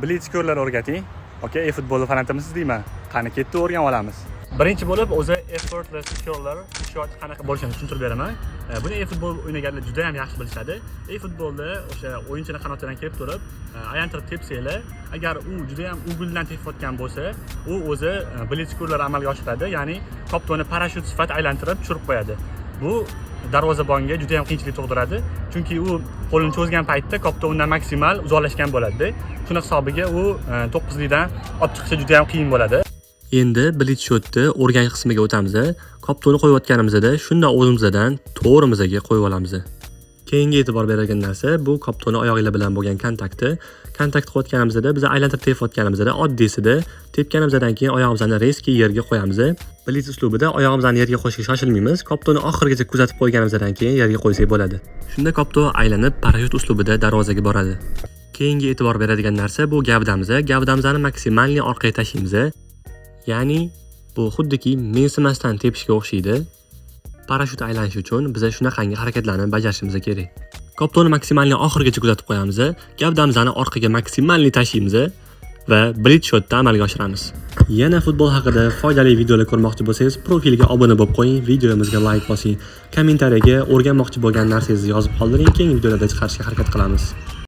Blitzkurlar o'rgating. Okay, e-futbolni fanatimiz deyman. Qani ketdi o'rganib olamiz. Birinchi bo'lib o'zi effortless curler shot qanaqa bo'lishini tushuntirib beraman. Buni e-futbol o'ynaganlar juda ham yaxshi bilishadi. E-futbolda o'sha o'yinchini qanotidan kelib turib, aylantirib tepsanglar, agar u juda ham uguldan tepayotgan bo'lsa, u o'zi blitzkurlar amalga oshiradi, ya'ni koptoni parashyut sifatida aylantirib tushirib qo'yadi. Bu darvozabonga juda ham qiyinchilik tug'diradi, chunki u qo'lini cho'zgan paytda kopton undan maksimal uzoqlashgan bo'ladi. Shuni hisobiga u 9likdan olib chiqishi juda ham qiyin bo'ladi. Endi blitz shotni o'rganish qismiga o'tamiz. Koptonni qo'yayotganimizda shunday o'zimizdan to'g'rimizaga qo'yib olamiz. Keyingi e'tibor beradigan narsa bu koptonni oyog'inglar bilan bo'lgan kontaktni. Kontakt qo'yayotganimizda biz aylantirib tepayotganimizda oddiysida tepganimizdan keyin oyog'imizni reski yerga qo'yamiz. Blitz uslubida oyog'imizni yerga qo'yishga shoshilmaymiz. Koptonni oxirigacha kuzatib qo'yganimizdan keyin yerga qo'ysak bo'ladi. Shunda kopton aylanib parashyut uslubida darvozaga boradi. Keyingi e'tibor beradigan narsa bu gavdamiz. Gavdamizni maksimalni orqaga tashlaymiz. Ya'ni bu xuddiki mensimasdan tepishga o'xshaydi. Parashyut aylanishi uchun biz shunaqangi harakatlarni bajarishimiz kerak. Koptonni maksimalni oxirigacha kuzatib qo'yamiz. Gavdamizni orqaga maksimalni tashlaymiz va blitz shotni amalga oshiramiz. Yana futbol haqida foydali videolar ko'rmoqchi bo'lsangiz, profilga obuna bo'lib qo'ying, videomizga like bosing, kommentariyaga o'rganmoqchi bo'lgan narsangizni yozib qoldiring, keyingi videolarda chiqarishga harakat qilamiz.